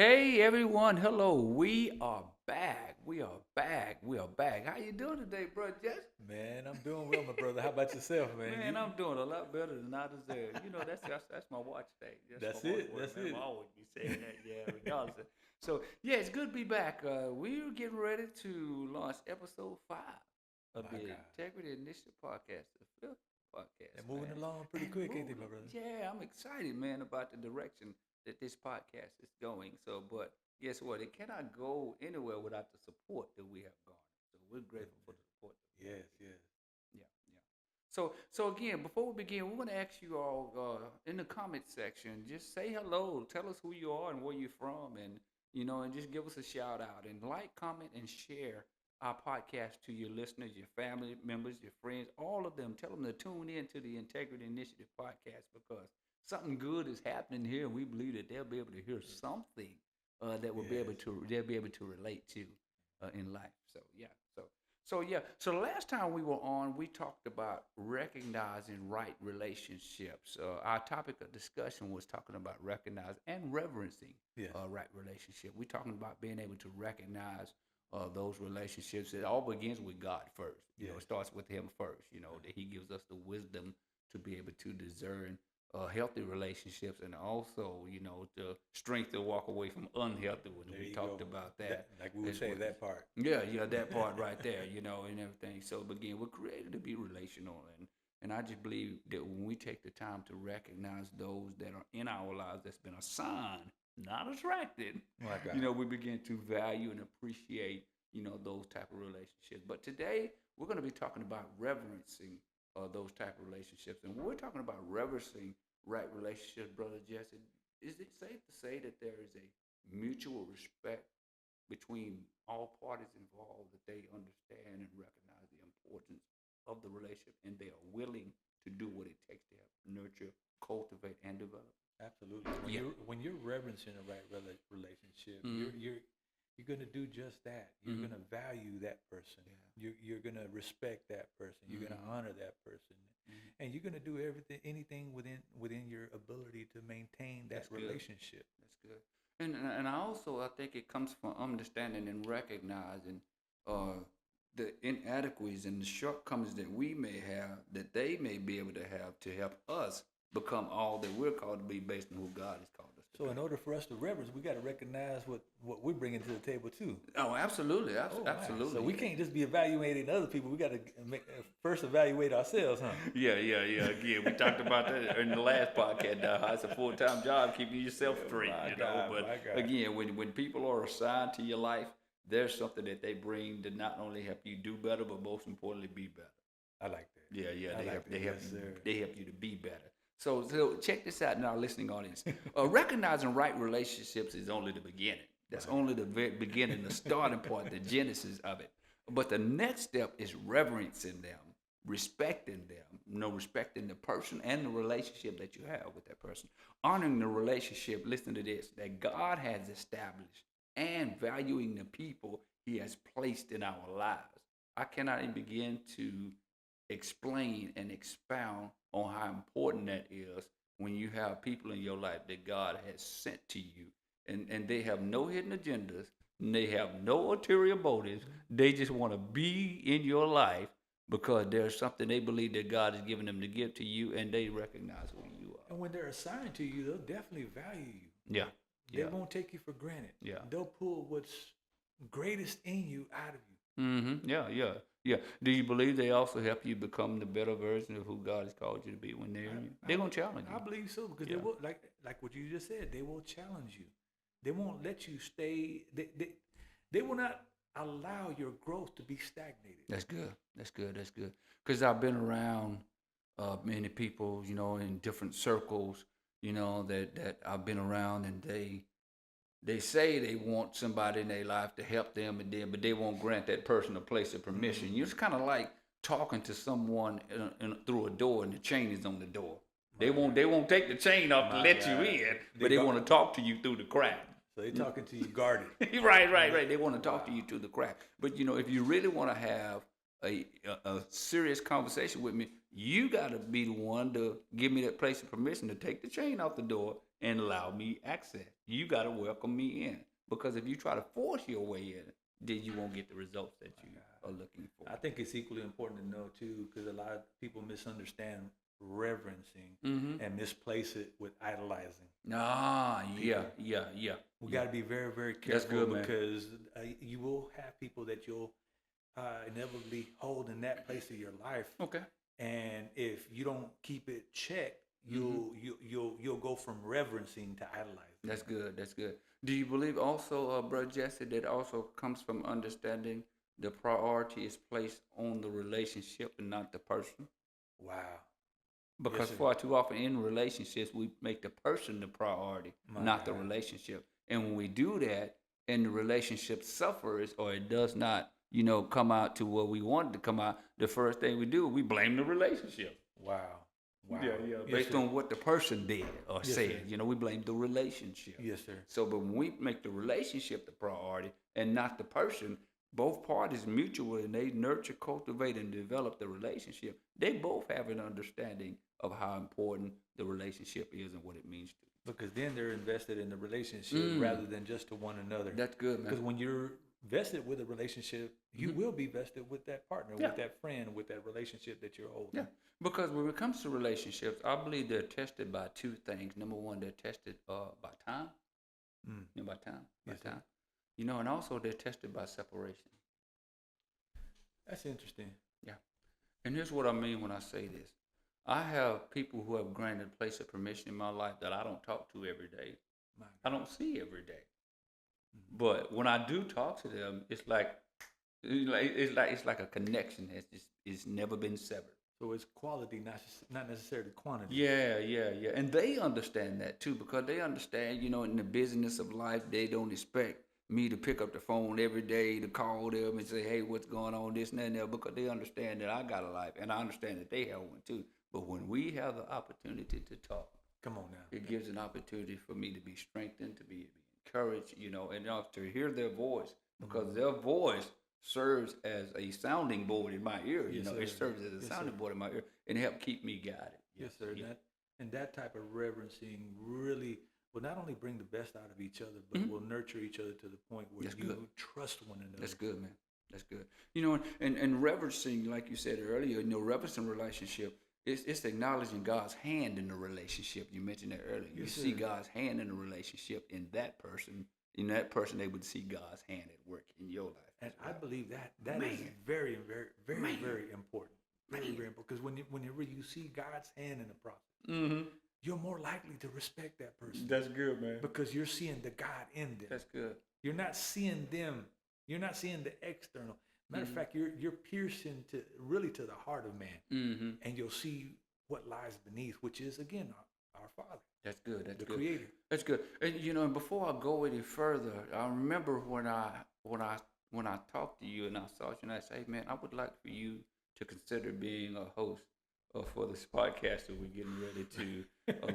Hey everyone, hello. We are back. We are back. We are back. How you doing today, bro? Jess? Man, I'm doing well, my brother. How about yourself, man? Man, I'm doing a lot better than I deserve. You know, that's my watch day. That's my That's watch it. word, That's man. I it. always be saying that, yeah, regardless. So yeah, it's good to be back. We're getting ready to launch episode 5 of My the God, Integrity Initiative podcast, the fifth podcast, they're moving man. along pretty And quick, ain't they, moving, my brother? yeah, I'm excited, man, about the direction that this podcast is going. So, but guess what? It cannot go anywhere without the support that we have garnered. So we're grateful for the support that we have Yes, given. yes. Yeah, yeah. So again, before we begin, we want to ask you all in the comment section, just say hello, tell us who you are and where you're from, and and just give us a shout out and like, comment, and share our podcast to your listeners, your family members, your friends, all of them. Tell them to tune in to the Integrity Initiative podcast because something good is happening here, and we believe that they'll be able to hear something that will be able Yes. to they'll be able to relate to in life. So yeah, so the last time we were on, we talked about recognizing right relationships. Our topic of discussion was talking about recognizing and reverencing Yes. right relationship. We're talking about being able to recognize those relationships. It all begins with God first. It Yes. starts with Him first. That He gives us the wisdom to be able to discern healthy relationships, and also the strength to walk away from unhealthy ones. There We you talked go. about That, that like we would as say, well. that part. Yeah, that part right there, and everything. So, but again, we're created to be relational, and I just believe that when we take the time to recognize those that are in our lives that's been assigned, not attracted, My God. we begin to value and appreciate, those type of relationships. But today, we're going to be talking about reverencing those type of relationships, and when we're talking about reverencing right relationships, brother Jesse, is it safe to say that there is a mutual respect between all parties involved, that they understand and recognize the importance of the relationship and they are willing to do what it takes to help nurture, cultivate, and develop? Absolutely. When Yeah. you're reverencing a right relationship, Mm-hmm. you're going to do just that. You're Mm-hmm. going to value that person. Yeah. You're going to respect that person. You're going to Mm-hmm. honor that person, Mm-hmm. and you're going to do anything within your ability to maintain that That's good. relationship. That's good. And I think it comes from understanding and recognizing uh, the inadequacies and the shortcomings that we may have, that they may be able to have to help us become all that we're called to be based on who God has called us to So be. in order for us to reverence, we got to recognize what we're bringing to the table too. Oh, absolutely, Oh my! So absolutely. we can't just be evaluating other people. We got to first evaluate ourselves, huh? Yeah. Again, we talked about that in the last podcast. How it's a full-time job keeping yourself straight, My God, But my God. again, when people are assigned to your life, there's something that they bring to not only help you do better, but most importantly, be better. I like Yeah, that. I they like help. They that. help Yes, you. sir. They help you to be better. So check this out in our listening audience. Recognizing right relationships is only the beginning. My That's only the very God. beginning, the starting point, the genesis of it. But the next step is reverencing them, respecting them. Respecting the person and the relationship that you have with that person, honoring the relationship. Listen to this: that God has established and valuing the people He has placed in our lives. I cannot even begin to explain and expound on how important that is when you have people in your life that God has sent to you, and they have no hidden agendas, and they have no ulterior motives. They just want to be in your life because there's something they believe that God has given them to give to you, and they recognize who you are. And when they're assigned to you, they'll definitely value you. Yeah, They yeah, won't take you for granted. yeah. They'll pull what's greatest in you out of you. Yeah. Do you believe they also help you become the better version of who God has called you to be when they're in you? I, They're I, gonna challenge I you. believe so because they Yeah. will like what you just said. They will challenge you. They won't let you stay. They will not allow your growth to be stagnated. That's good. That's good. That's good. Because I've been around many people, in different circles, that I've been around, and they say they want somebody in their life to help them, but they won't grant that person a place of permission. It's kind of like talking to someone through a door, and the chain is on the door. My They God. won't take the chain off to My let you God. in, They but they go. want to talk to you through the crack. So they talking to you guarded. Right. They want to talk to Wow. you to the crack. But if you really want to have a serious conversation with me, you got to be the one to give me that place of permission to take the chain off the door and allow me access. You got to welcome me in, because if you try to force your way in, then you won't get the results that you are looking for. I think it's equally important to know too, because a lot of people misunderstand reverencing and misplace it with idolizing. Yeah. We got to be very, very That's careful good, man. because you will have people that you'll inevitably hold in that place of your life. Okay. And if you don't keep it checked, you'll go from reverencing to idolizing. That's good. That's good. Do you believe also, Brother Jesse, that also comes from understanding the priority is placed on the relationship and not the person? Wow. Because Yes, far too often in relationships, we make the person the priority, not the relationship. And when we do that, and the relationship suffers or it does not, come out to what we want it to come out, the first thing we do, we blame the relationship. Wow. Yeah. Yes, Based sir. on what the person did or Yes, said. sir. We blame the relationship. Yes, sir. So, but when we make the relationship the priority and not the person, both parties mutual and they nurture, cultivate, and develop the relationship. They both have an understanding of how important the relationship is and what it means to. Because then they're invested in the relationship rather than just to one another. That's good, man. Because when you're vested with a relationship, you will be vested with that partner, with that friend, with that relationship that you're holding. Yeah, because when it comes to relationships, I believe they're tested by two things. Number one, they're tested by time. By time. And also they're tested by separation. That's interesting. Yeah. And here's what I mean when I say this. I have people who have granted place of permission in my life that I don't talk to every day. I don't see every day. But when I do talk to them, it's like a connection it's never been severed. So it's quality, not necessarily quantity. Yeah. And they understand that too, because they understand, in the business of life, they don't expect me to pick up the phone every day to call them and say, hey, what's going on, this and that, because they understand that I got a life and I understand that they have one too. But when we have the opportunity to talk, come on now, it gives an opportunity for me to be strengthened, to be encouraged, and to hear their voice, because their voice serves as a sounding board in my ear. It serves as a sounding board in my ear and help keep me guided. Yes, sir. Yeah. That type of reverencing really will not only bring the best out of each other, but will nurture each other to the point where you trust one another. That's good, man. That's good. And reverencing, like you said earlier, reverencing relationship, it's acknowledging God's hand in the relationship. You mentioned that earlier. You see God's hand in the relationship in that person. In that person, they would see God's hand at work in your life. And I believe that is very, very, very, very important. Very, very important. Because whenever you see God's hand in the process, you're more likely to respect that person. That's good, man. Because you're seeing the God in them. That's good. You're not seeing them. You're not seeing the external. Matter of fact, you're piercing to the heart of man, and you'll see what lies beneath, which is again our Father. That's good. That's the good. Creator. That's good. And and before I go any further, I remember when I talked to you and I saw you and I said, hey man, I would like for you to consider being a host for this podcast that we're getting ready to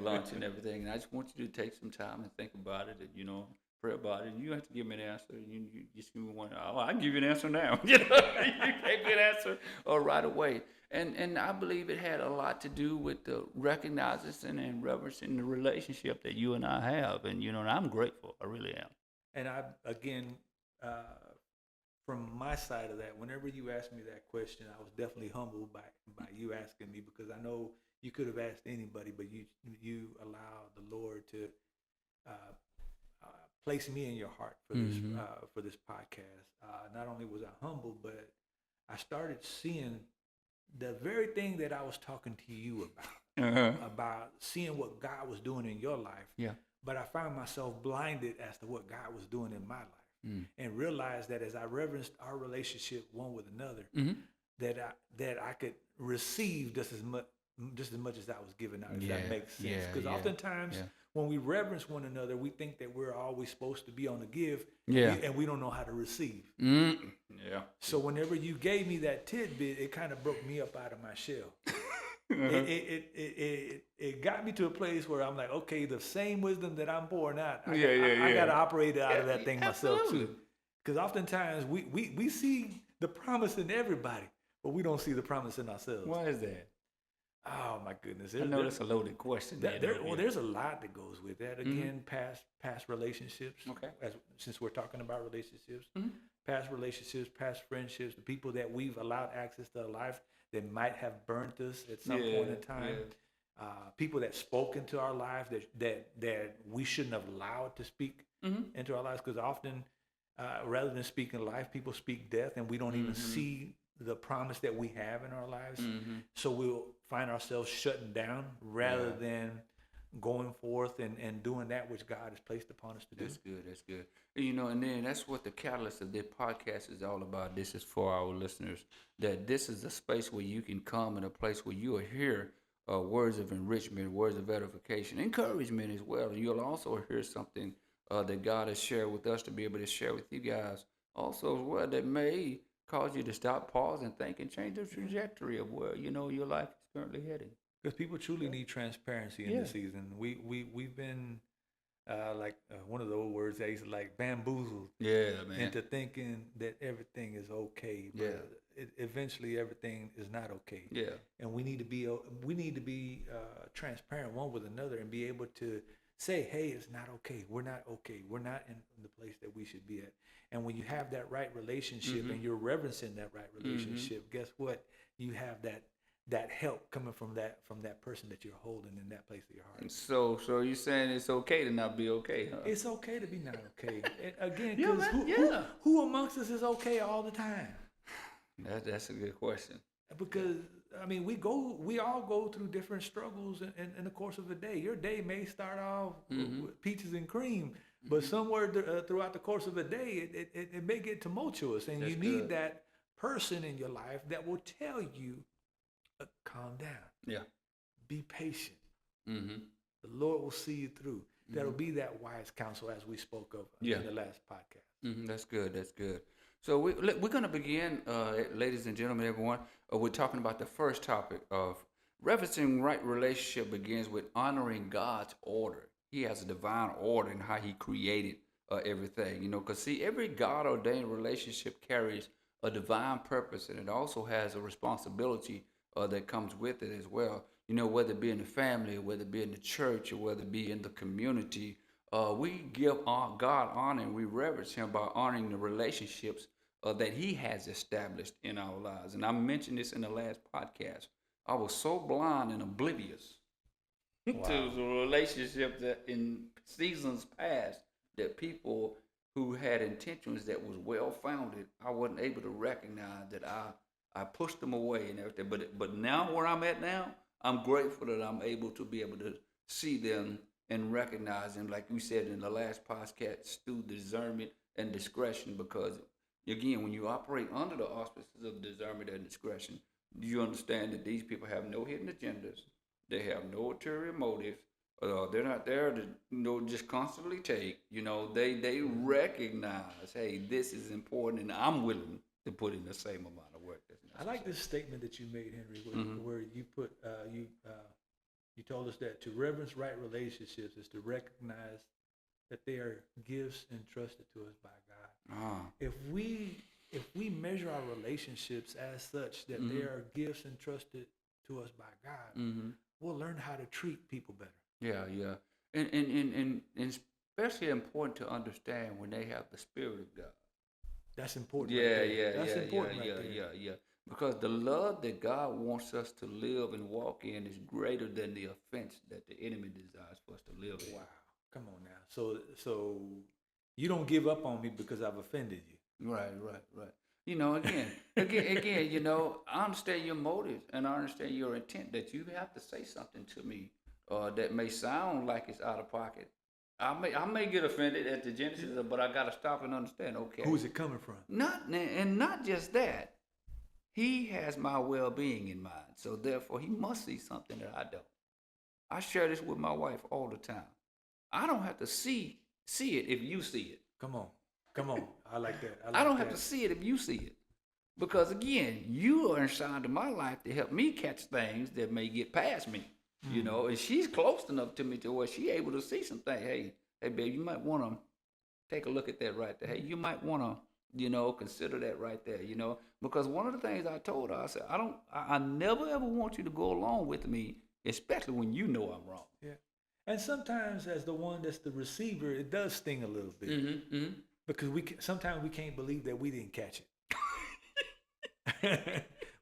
launch and everything. And I just want you to take some time and think about it and pray about it. And you don't have to give me an answer. You just give me one. I can give you an answer now. You can't get an answer right away. And I believe it had a lot to do with the recognizing and reverencing the relationship that you and I have. And and I'm grateful. I really am. And I again, from my side of that, whenever you asked me that question, I was definitely humbled by you asking me, because I know you could have asked anybody, but you allowed the Lord to place me in your heart for this podcast. Not only was I humbled, but I started seeing the very thing that I was talking to you about seeing what God was doing in your life. Yeah. But I found myself blinded as to what God was doing in my life, and realized that as I reverenced our relationship one with another, that I could receive just as much as I was giving out. If that makes sense, because oftentimes when we reverence one another, we think that we're always supposed to be on the give, and we don't know how to receive. So whenever you gave me that tidbit, it kind of broke me up out of my shell. It got me to a place where I'm like, okay, the same wisdom that I'm pouring out, I got to operate out of that thing myself too. Because oftentimes we see the promise in everybody, but we don't see the promise in ourselves. Why is that? Oh my goodness. I know that's a loaded question. There's a lot that goes with that. Again, past relationships. Okay. Since we're talking about relationships, Mhm. past relationships, past friendships, the people that we've allowed access to our life that might have burnt us at some point in time. People that spoke into our life that we shouldn't have allowed to speak into our lives, because often, rather than speaking life, people speak death, and we don't even see the promise that we have in our lives. So we'll find ourselves shutting down rather than going forth and doing that which God has placed upon us to do. That's good. That's good. And then that's what the catalyst of this podcast is all about. This is for our listeners, that this is a space where you can come, and a place where you will hear words of enrichment, words of edification, encouragement as well. And you'll also hear something that God has shared with us to be able to share with you guys also as well, that may cause you to stop, pause, and think, and change the trajectory of where your life is currently heading. Because people truly need transparency in this season. We've been one of the old words that used to like bamboozled into thinking that everything is okay, but eventually everything is not okay. And we need to be transparent one with another and be able to say, hey, it's not okay. We're not okay. We're not in the place that we should be at. And when you have that right relationship and you're reverencing that right relationship, guess what? You have that help coming from that person that you're holding in that place of your heart. So you're saying it's okay to not be okay, huh? It's okay to be not okay. And again, because who amongst us is okay all the time? That's a good question. Because I mean, we all go through different struggles in the course of a day. Your day may start off with peaches and cream, but somewhere throughout the course of a day, it may get tumultuous, and you need that person in your life that will tell you, calm down. Be patient. The Lord will see you through. That'll be that wise counsel as we spoke of in the last podcast. That's good. That's good. So we're going to begin, ladies and gentlemen, everyone. We're talking about the first topic of reverencing right relationship begins with honoring God's order. He has a divine order in how he created everything, because see, every God-ordained relationship carries a divine purpose, and it also has a responsibility that comes with it as well. Whether it be in the family, whether it be in the church, or whether it be in the community, we give God honor and we reverence him by honoring the relationships that he has established in our lives. And I mentioned this in the last podcast. I was so blind and oblivious to the relationships that in seasons past that people who had intentions that was well-founded, I wasn't able to recognize that I pushed them away and everything. But now where I'm at now, I'm grateful that I'm able to see them and recognize them, like we said in the last podcast, through discernment and discretion. Because again, when you operate under the auspices of discernment and discretion, you understand that these people have no hidden agendas. They have no ulterior motives. They're not there to just constantly take. They recognize, hey, this is important, and I'm willing to put in the same amount of work. I like this statement that you made, Henry, where you put you told us that to reverence right relationships is to recognize that they are gifts entrusted to us by God. If we measure our relationships as such that they are gifts entrusted to us by God, we'll learn how to treat people better. Yeah. And especially important to understand when they have the Spirit of God. That's important. That's important. Because the love that God wants us to live and walk in is greater than the offense that the enemy desires for us to live in. Wow. Come on now. So you don't give up on me because I've offended you. Right. Again, I understand your motives and I understand your intent that you have to say something to me that may sound like it's out of pocket. I may get offended at the genesis, but I got to stop and understand, okay. Who's it coming from? Not just that. He has my well-being in mind, so therefore he must see something that I don't. I share this with my wife all the time. I don't have to see it if you see it. Come on. I like that. I don't have to see it if you see it. Because again, you are inside of my life to help me catch things that may get past me. And she's close enough to me to where she's able to see some things. Hey, babe, you might want to take a look at that right there. Hey, you might want to Consider that right there, because one of the things I told her, I said, I never ever want you to go along with me, especially when you know I'm wrong. Yeah. And sometimes, as the one that's the receiver, it does sting a little bit because sometimes we can't believe that we didn't catch it.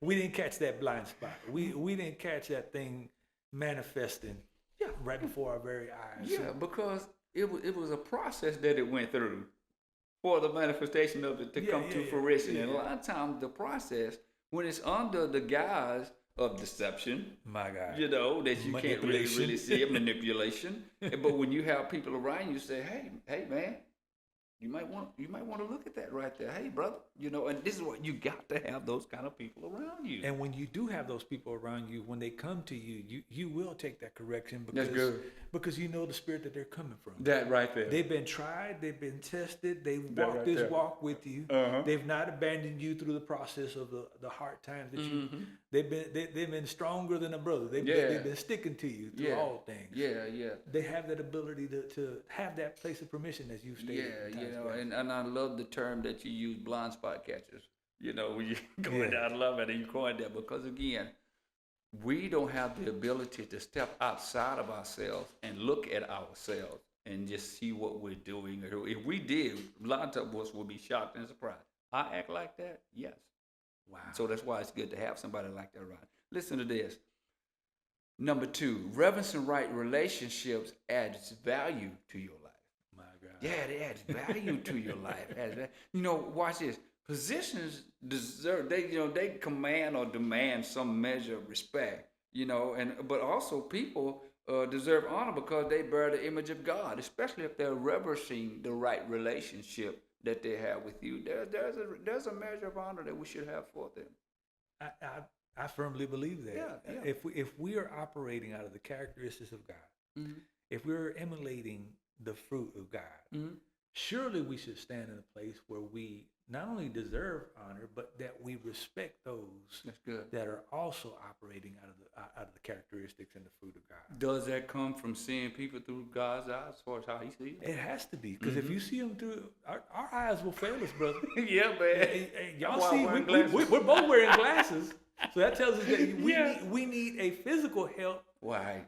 We didn't catch that blind spot. We didn't catch that thing manifesting right before our very eyes. Yeah, because it was a process that it went through for the manifestation of it to come to fruition. And a lot of times the process, when it's under the guise of deception, my God, that you can't really see it, manipulation. But when you have people around you say, hey man, you might want to look at that right there. Hey brother, and this is what you got to have, those kind of people around you. And when you do have those people around you, when they come to you, you will take that correction because you know the spirit that they're coming from. That right there. They've been tried, they've been tested, they've walked this walk with you. They've not abandoned you through the process of the hard times that they've been stronger than a brother. They've been sticking to you through all things. They have that ability to have that place of permission, as you've stated. And I love the term that you use, blind spot catchers. When you go down, I love it, and you coined that, because again, we don't have the ability to step outside of ourselves and look at ourselves and just see what we're doing. If we did, a lot of us would be shocked and surprised. I act like that? Yes. Wow. So that's why it's good to have somebody like that around. Listen to this. Number 2, reverencing right relationships adds value to your life. My God. Yeah, it adds value to your life. Watch this. Positions deserve, they command or demand some measure of respect, but also people deserve honor because they bear the image of God, especially if they're reverencing the right relationship that they have with you. There's a measure of honor that we should have for them. I firmly believe that. Yeah. If we are operating out of the characteristics of God, if we're emulating the fruit of God, surely we should stand in a place where we not only deserve honor, but that we respect those that are also operating out of the characteristics and the fruit of God. Does that come from seeing people through God's eyes, as far as how He sees them? It has to be, because if you see them through, our eyes will fail us, brother. Yeah, man. And y'all see, we're both wearing glasses, so that tells us that we need a physical help.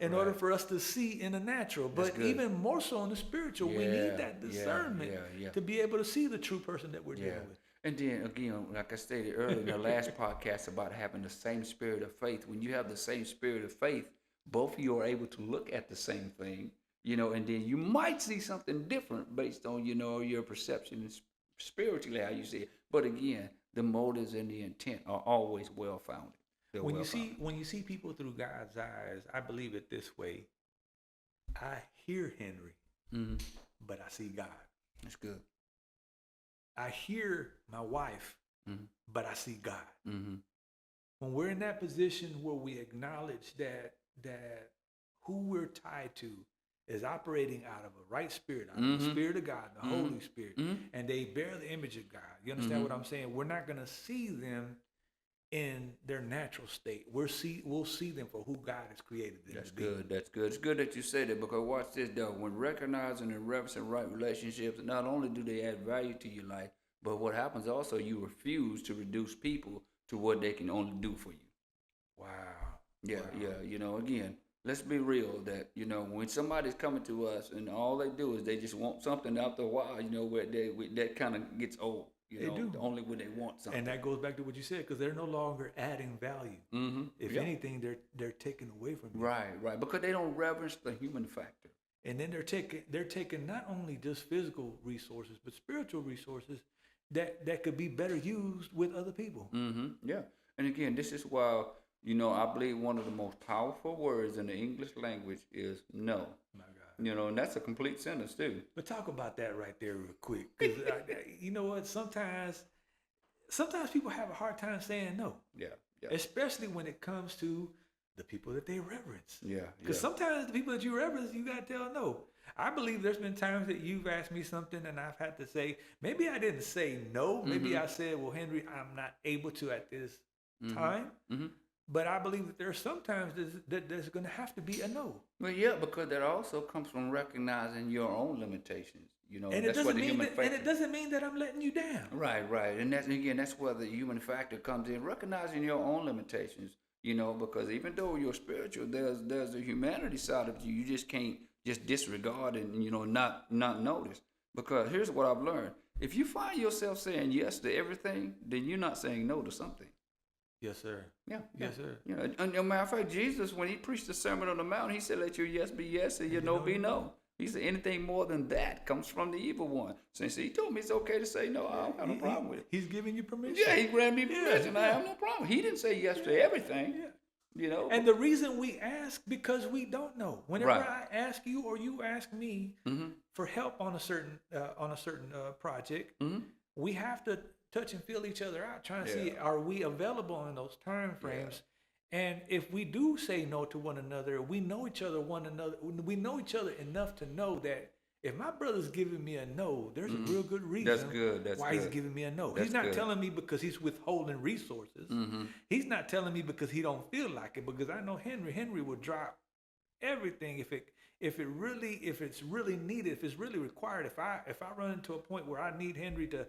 In order for us to see in the natural, but even more so in the spiritual, we need that discernment to be able to see the true person that we're dealing with. And then again, like I stated earlier in the last podcast about having the same spirit of faith. When you have the same spirit of faith, both of you are able to look at the same thing, and then you might see something different based on, your perception spiritually, how you see it. But again, the motives and the intent are always well founded. When you see people through God's eyes, I believe it this way. I hear Henry, but I see God. That's good. I hear my wife, but I see God. When we're in that position where we acknowledge that who we're tied to is operating out of a right spirit, out of the Spirit of God, the Holy Spirit, and they bear the image of God. You understand what I'm saying? We're not going to see them in their natural state. We'll see them for who God has created them to be. That's good. It's good that you say that, because watch this though. When recognizing and reverencing right relationships, not only do they add value to your life, but what happens also, you refuse to reduce people to what they can only do for you. Wow. Yeah. Again, let's be real that, when somebody's coming to us and all they do is they just want something, after a while, where that kind of gets old. They do. Only when they want something. And that goes back to what you said, because they're no longer adding value. If anything, they're taken away from you. Right. Because they don't reverence the human factor. And then they're taking not only just physical resources, but spiritual resources that could be better used with other people. Yeah. And again, this is why, I believe one of the most powerful words in the English language is no. My God. And that's a complete sentence too. But talk about that right there real quick. Because you know what? Sometimes people have a hard time saying no. Yeah. Especially when it comes to the people that they reverence. Yeah. Because sometimes the people that you reverence, you got to tell no. I believe there's been times that you've asked me something and I've had to say, maybe I didn't say no. Maybe I said, well, Henry, I'm not able to at this time. But I believe that there are sometimes there's going to have to be a no. Well, yeah, because that also comes from recognizing your own limitations. You know, And that's where the human factor. and it doesn't mean that I'm letting you down. Right, right, and that's where the human factor comes in, recognizing your own limitations. You know, because even though you're spiritual, there's a humanity side of you. You just can't just disregard and not notice. Because here's what I've learned: if you find yourself saying yes to everything, then you're not saying no to something. Yes, sir. Yeah. Yes, sir. Yeah. And, a matter of fact, Jesus, when he preached the Sermon on the Mount, he said, "Let your yes be yes and your no be no." He said, anything more than that comes from the evil one. So he told me it's okay to say no. I don't have no problem with it. He's giving you permission. Yeah, he granted me permission. I have no problem. He didn't say yes to everything. Yeah. You know. And the reason we ask, because we don't know. Whenever I ask you or you ask me for help on a certain project, we have to touch and feel each other out, trying to see, are we available in those time frames? And if we do say no to one another, we know each other enough to know that if my brother's giving me a no, there's a real good reason why he's giving me a no. He's not telling me because he's withholding resources. He's not telling me because he don't feel like it, because I know Henry will drop everything if it's really needed, if it's really required. If I run into a point where I need Henry to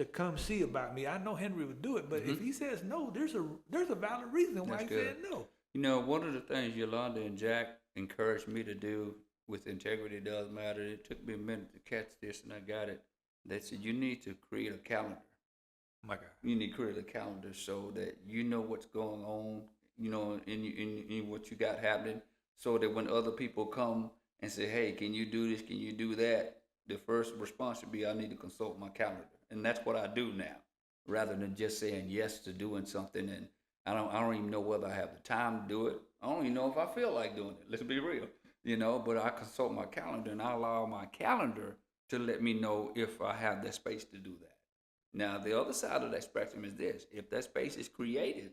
come see about me, I know Henry would do it. But if he says no, there's a valid reason why he said no. You know, one of the things Yolanda and Jack encouraged me to do with integrity does matter. It took me a minute to catch this, and I got it. They said you need to create a calendar. My God. You need to create a calendar so that you know what's going on, you know, in what you got happening, so that when other people come and say, "Hey, can you do this? Can you do that?" the first response should be, "I need to consult my calendar." And that's what I do now, rather than just saying yes to doing something. And I don't even know whether I have the time to do it. I don't even know if I feel like doing it. Let's be real, you know. But I consult my calendar, and I allow my calendar to let me know if I have that space to do that. Now, the other side of that spectrum is this: if that space is created,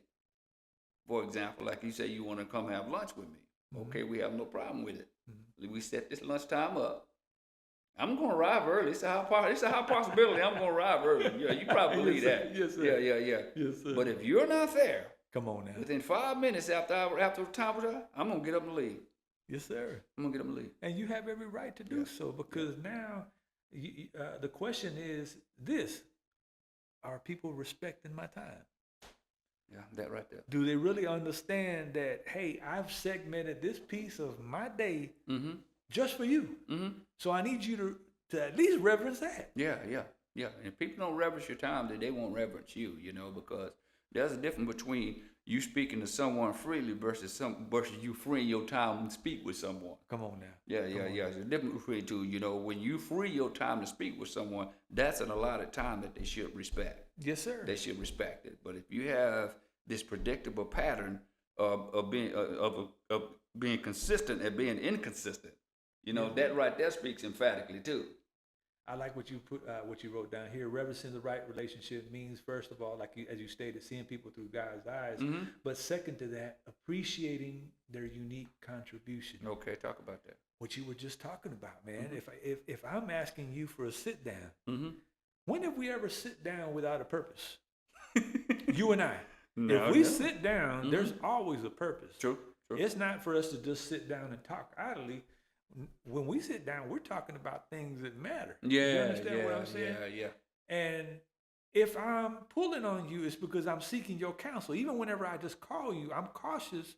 for example, like you say, you want to come have lunch with me. Okay, we have no problem with it. We set this lunchtime up. I'm going to arrive early. It's a high possibility I'm going to arrive early. Yeah, you probably believe that. Yes, sir. Yeah. Yes, sir. But if you're not there, come on now. within 5 minutes after time was up, I'm going to get up and leave. Yes, sir. I'm going to get up and leave. And you have every right to do so, because now the question is this: are people respecting my time? Yeah, that right there. Do they really understand that, hey, I've segmented this piece of my day just for you? So I need you to at least reverence that. Yeah. And if people don't reverence your time, then they won't reverence you, you know, because there's a difference between you speaking to someone freely versus you freeing your time to speak with someone. Come on now. Yeah. There's a difference between two. You know, when you free your time to speak with someone, that's an allotted time that they should respect. Yes, sir. They should respect it. But if you have this predictable pattern of being consistent and being inconsistent, you know, that right there speaks emphatically too. I like what you wrote down here. Reverencing the right relationship means, first of all, as you stated, seeing people through God's eyes. But second to that, appreciating their unique contribution. Okay, talk about that. What you were just talking about, man. If I'm asking you for a sit down, when have we ever sit down without a purpose? You and I. No, if we sit down, there's always a purpose. True. It's not for us to just sit down and talk idly. When we sit down, we're talking about things that matter. You understand what I'm saying? Yeah. And if I'm pulling on you, it's because I'm seeking your counsel. Even whenever I just call you, I'm cautious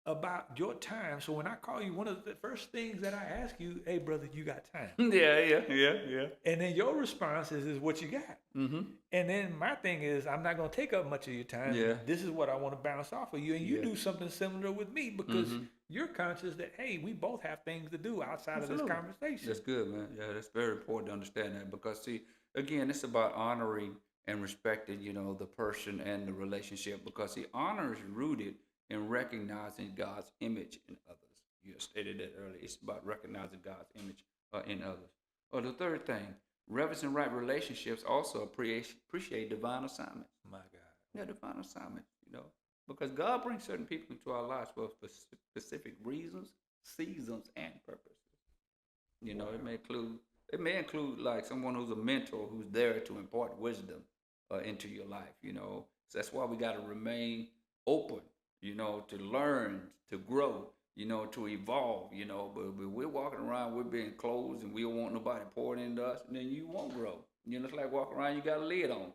about your time. So when I call you, one of the first things that I ask you, "Hey, brother, you got time?" Yeah. And then your response is what you got. And then my thing is, I'm not going to take up much of your time. Yeah. This is what I want to bounce off of you. And you do something similar with me, because you're conscious that, hey, we both have things to do outside of this conversation. That's good, man. Yeah, that's very important to understand that, because, see, again, it's about honoring and respecting, you know, the person and the relationship, because, see, honor is rooted in recognizing God's image in others. You stated that earlier. It's about recognizing God's image in others. Or the third thing, reverencing right relationships also appreciate divine assignments. My God. Yeah, divine assignments, you know, because God brings certain people into our lives for specific reasons, seasons, and purposes. You know, it may include like someone who's a mentor who's there to impart wisdom into your life. You know, so that's why we got to remain open, you know, to learn, to grow, to evolve, but we're walking around, we're being closed, and we don't want nobody pouring into us, and then you won't grow. It's like walking around, you got a lid on.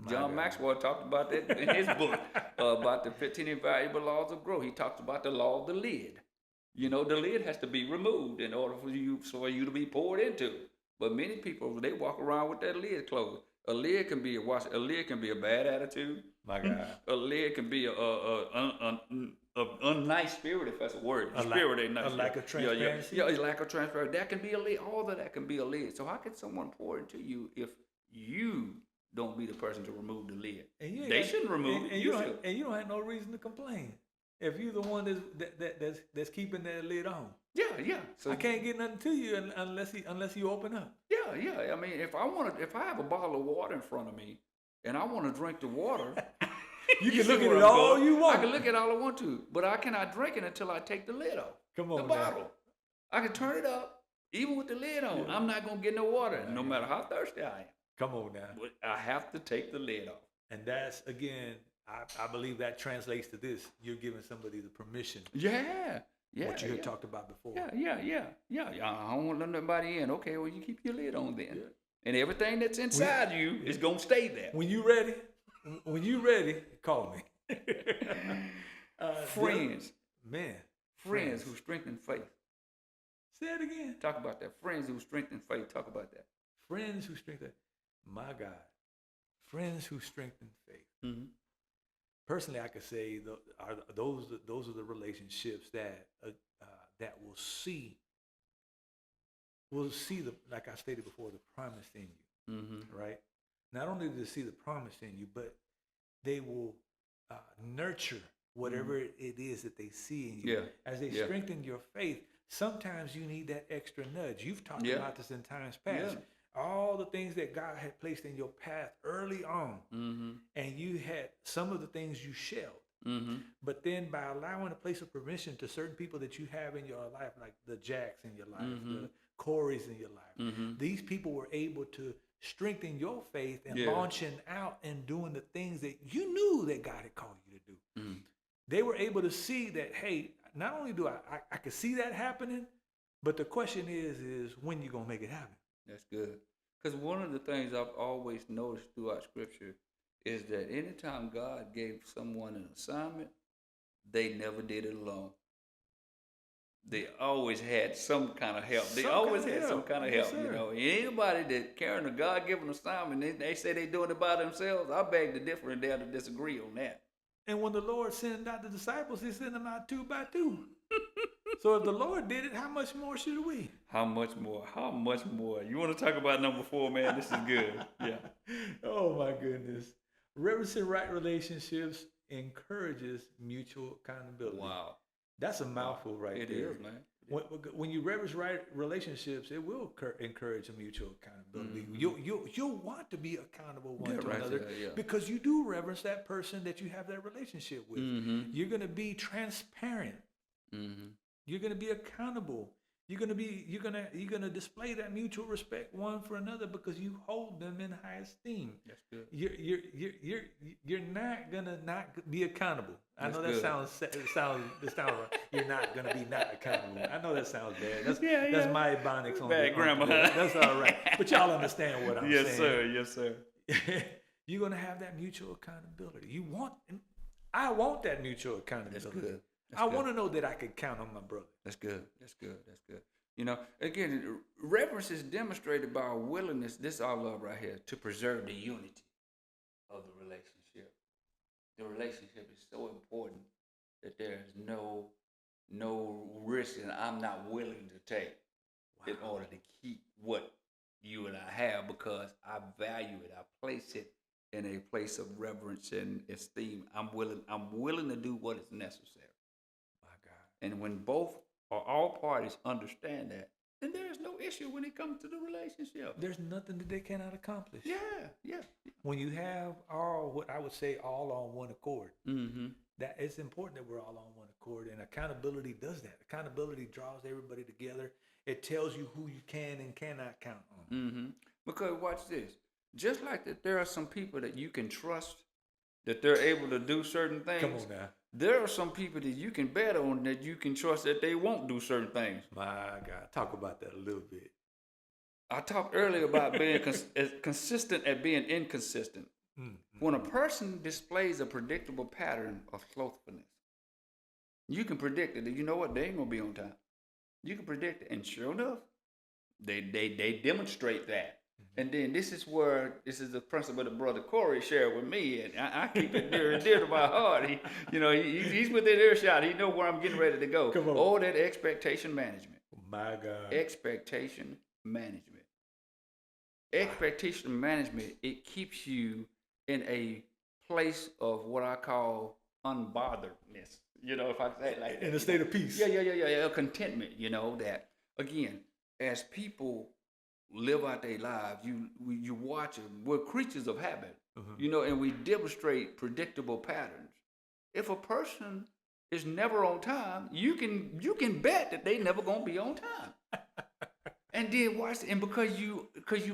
John Maxwell talked about that in his book about the 15 invaluable laws of growth. He talks about the law of the lid. The lid has to be removed in order for you to be poured into. But many people, they walk around with that lid closed. A lid can be a lid can be a bad attitude. My God. A lid can be a unnice spirit, if that's a word. Spirit ain't nice. A lack of transparency. Yeah, a lack of transparency. That can be a lid. All of that can be a lid. So how can someone pour into you if you don't be the person to remove the lid? They shouldn't remove it. You should. And you don't have no reason to complain if you're the one that's keeping that lid on. Yeah. So I can't get nothing to you unless you open up. Yeah. I mean, if I have a bottle of water in front of me and I want to drink the water, you can look at it all you want. I can look at it all I want to, but I cannot drink it until I take the lid off. Come on, the bottle. I can turn it up even with the lid on. Yeah. I'm not gonna get no water, no matter how thirsty I am. Come on now. But I have to take the lid off. And that's, again, I believe that translates to this. You're giving somebody the permission. Yeah. What you had talked about before. Yeah. I don't want to let nobody in. Okay, well, you keep your lid on then. Yeah. And everything that's inside you is going to stay there. When you ready, call me. Friends. Man. Friends who strengthen faith. Say it again. Talk about that. Friends who strengthen faith. Talk about that. Friends who strengthen. My God. Friends who strengthen faith. Mm-hmm. Personally, I could say those are the relationships that will see the, like I stated before, the promise in you. Mm-hmm. Right? Not only do they see the promise in you, but they will nurture whatever it is that they see in you. As they strengthen your faith, sometimes you need that extra nudge. You've talked about this in times past. All the things that God had placed in your path early on, and you had some of the things you shelved. But then by allowing a place of permission to certain people that you have in your life, like the Jacks in your life, the Corys in your life, these people were able to strengthen your faith and launching out and doing the things that you knew that God had called you to do. They were able to see that, hey, not only do I could see that happening, but the question is when you gonna make it happen? That's good. Because one of the things I've always noticed throughout Scripture is that anytime God gave someone an assignment, they never did it alone. They always had some kind of help. They always had some kind of help, Anybody that carrying a God-given assignment, they say they're doing it by themselves, I beg to differ and dare to disagree on that. And when the Lord sent out the disciples, he sent them out 2 by 2. So if the Lord did it, how much more should we? How much more? You want to talk about number 4, man? This is good. Yeah. Oh, my goodness. Reverencing Right Relationships encourages mutual accountability. Wow. That's a mouthful right there. It is, man. When you reverence right relationships, it will encourage a mutual accountability. You'll want to be accountable one to another because you do reverence that person that you have that relationship with. You're going to be transparent. You're going to be accountable. You're going to display that mutual respect one for another because you hold them in high esteem. That's good. You're not going to not be accountable. I know that sounds right. You're not going to be not accountable. I know that sounds bad. That's my ebonics on bad grammar. That's all right. But y'all understand what I'm saying. Yes, sir. You're going to have that mutual accountability. I want that mutual accountability. That's good. I want to know that I can count on my brother. That's good. Again, reverence is demonstrated by our willingness, this I love right here, to preserve the unity of the relationship. The relationship is so important that there is no risk that I'm not willing to take in order to keep what you and I have because I value it. I place it in a place of reverence and esteem. I'm willing to do what is necessary. And when both or all parties understand that, then there is no issue when it comes to the relationship. There's nothing that they cannot accomplish. Yeah. When you have all on one accord, that it's important that we're all on one accord, and accountability does that. Accountability draws everybody together. It tells you who you can and cannot count on. Because watch this. Just like that, there are some people that you can trust that they're able to do certain Come things. on now. There are some people that you can bet on that you can trust that they won't do certain things. My God, talk about that a little bit. I talked earlier about being consistent at being inconsistent. When a person displays a predictable pattern of slothfulness, you can predict it. You know what? They ain't gonna be on time. You can predict it, and sure enough, they demonstrate that. And then this is the principle that Brother Corey shared with me, and I keep it near and dear to my heart. He's within earshot. He know where I'm getting ready to go. Come on. Oh, that expectation management. My God. Expectation management. Expectation management, it keeps you in a place of what I call unbotheredness. If I say it like that. In a state of peace. Yeah. Contentment, that, again, as people live out their lives, you watch them. We're creatures of habit, and we demonstrate predictable patterns. If a person is never on time, you can bet that they never gonna be on time. And then watch, and because you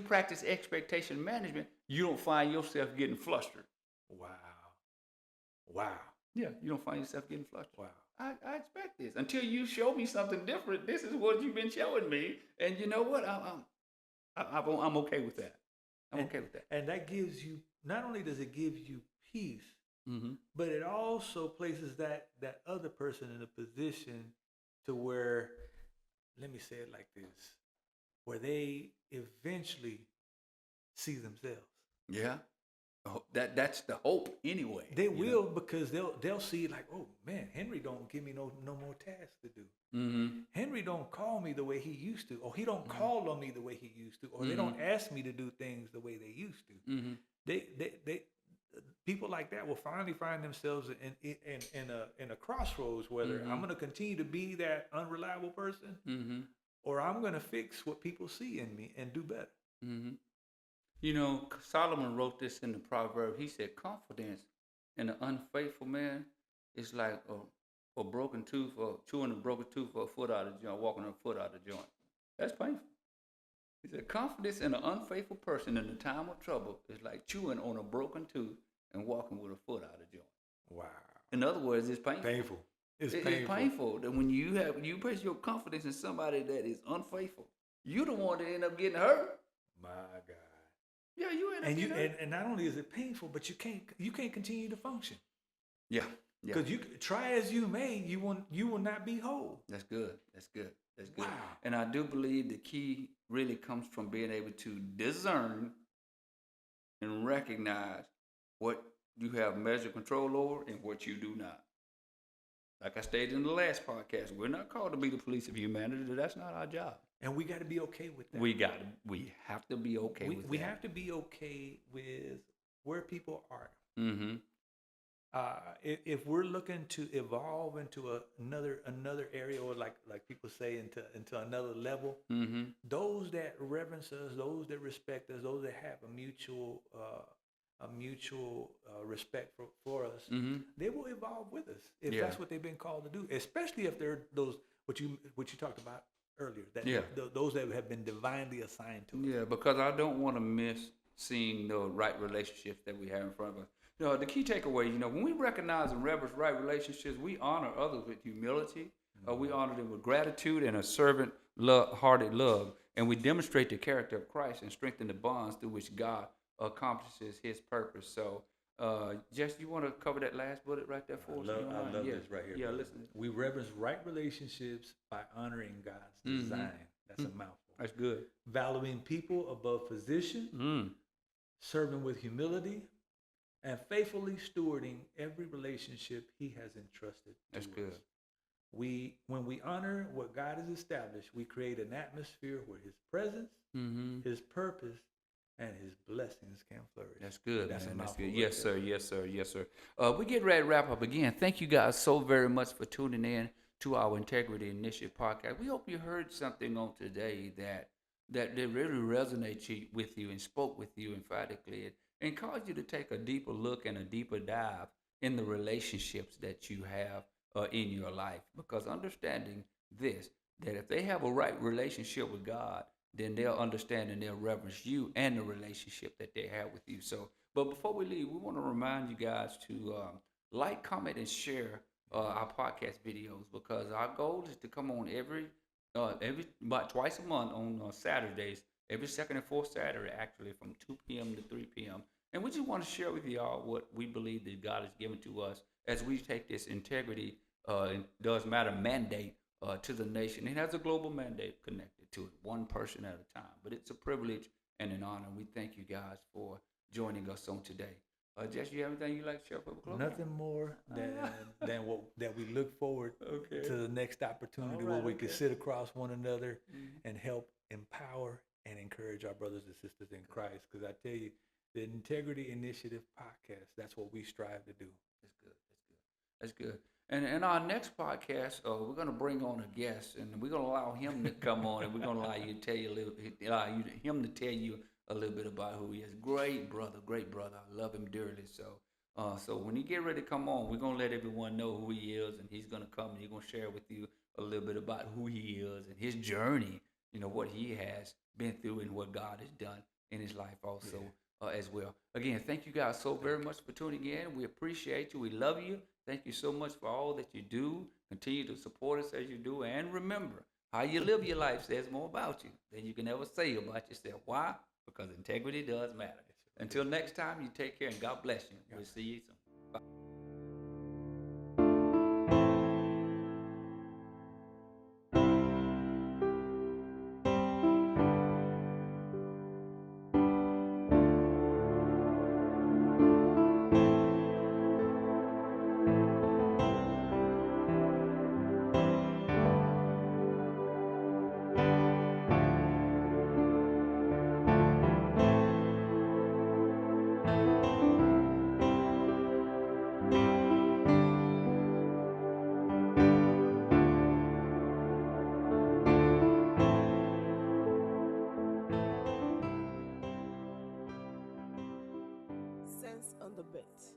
practice expectation management, you don't find yourself getting flustered. Wow. Yeah, you don't find yourself getting flustered. Wow. I expect this until you show me something different. This is what you've been showing me, and you know what? I'm okay with that. I'm okay with that. And that gives you, not only does it give you peace, Mm-hmm. but it also places that other person in a position to where, let me say it like this, where they eventually see themselves. Yeah. Oh, that's the hope anyway. They will, because they'll see like, oh man, Henry don't give me no more tasks to do. Mm-hmm. Henry don't call me the way he used to, or he don't call on me the way he used to, or they don't ask me to do things the way they used to. Mm-hmm. They people like that will finally find themselves in a crossroads, whether I'm going to continue to be that unreliable person, or I'm going to fix what people see in me and do better. Mm-hmm. Solomon wrote this in the proverb. He said, confidence in an unfaithful man is like a broken tooth, or chewing a broken tooth or a foot out of the joint, walking a foot out of the joint. That's painful. He said, confidence in an unfaithful person in the time of trouble is like chewing on a broken tooth and walking with a foot out of the joint. Wow. In other words, it's painful. It's painful that when you place your confidence in somebody that is unfaithful, you're the one that end up getting hurt. My God. Yeah, you end up getting hurt. And not only is it painful, but you can't continue to function. Yeah. Because you try as you may, you will not be whole. That's good. Wow. And I do believe the key really comes from being able to discern and recognize what you have measure control over and what you do not. Like I stated in the last podcast, we're not called to be the police of humanity. That's not our job. And we got to be okay with that. We have to be okay with that. We have to be okay with where people are. Mm-hmm. If we're looking to evolve into another area, or like people say, into another level, those that reverence us, those that respect us, those that have a mutual respect for us, they will evolve with us if that's what they've been called to do. Especially if they're those what you talked about earlier, those that have been divinely assigned to us. Yeah, because I don't want to miss seeing the right relationships that we have in front of us. The key takeaway, when we recognize and reverence right relationships, we honor others with humility. We honor them with gratitude and a servant-hearted love. And we demonstrate the character of Christ and strengthen the bonds through which God accomplishes his purpose. So, Jess, you want to cover that last bullet right there for us? I love this right here. Yeah, brother. listen. We reverence right relationships by honoring God's design. That's a mouthful. That's good. Valuing people above position, serving with humility, and faithfully stewarding every relationship he has entrusted to us. That's good. When we honor what God has established, we create an atmosphere where his presence, his purpose, and his blessings can flourish. That's good. That's good. Right yes, sir. We get ready to wrap up again. Thank you guys so very much for tuning in to our Integrity Initiative podcast. We hope you heard something on today that really resonated with you and spoke with you emphatically, and caused you to take a deeper look and a deeper dive in the relationships that you have in your life. Because understanding this, that if they have a right relationship with God, then they'll understand and they'll reverence you and the relationship that they have with you. So But before we leave, we want to remind you guys to like, comment, and share our podcast videos, because our goal is to come on every about twice a month on Saturdays, every second and fourth Saturday, actually, from 2 p.m. to 3 p.m. And we just want to share with y'all what we believe that God has given to us as we take this integrity, it does matter mandate to the nation. It has a global mandate connected to it, one person at a time. But it's a privilege and an honor. We thank you guys for joining us on today. Jess, you have anything you'd like to share for the close? Nothing more than what that we look forward Okay. to the next opportunity All where right, we can okay. sit across one another and help empower and encourage our brothers and sisters in Christ. Because I tell you, the Integrity Initiative podcast, that's what we strive to do. That's good. That's good. That's good. And in our next podcast, we're going to bring on a guest, and we're going to allow him to come on, and we're going to allow you to tell you a little, him to tell you a little bit about who he is. Great brother, great brother. I love him dearly. So when he get ready to come on, we're going to let everyone know who he is, and he's going to come and he's going to share with you a little bit about who he is and his journey. You know what he has been through and what God has done in his life also. As well. Again, thank you guys so very much for tuning in. We appreciate you. We love you. Thank you so much for all that you do. Continue to support us as you do. And remember, how you live your life says more about you than you can ever say about yourself. Why? Because integrity does matter. Until next time, you take care and God bless you. We'll see you soon. Sense on the bit.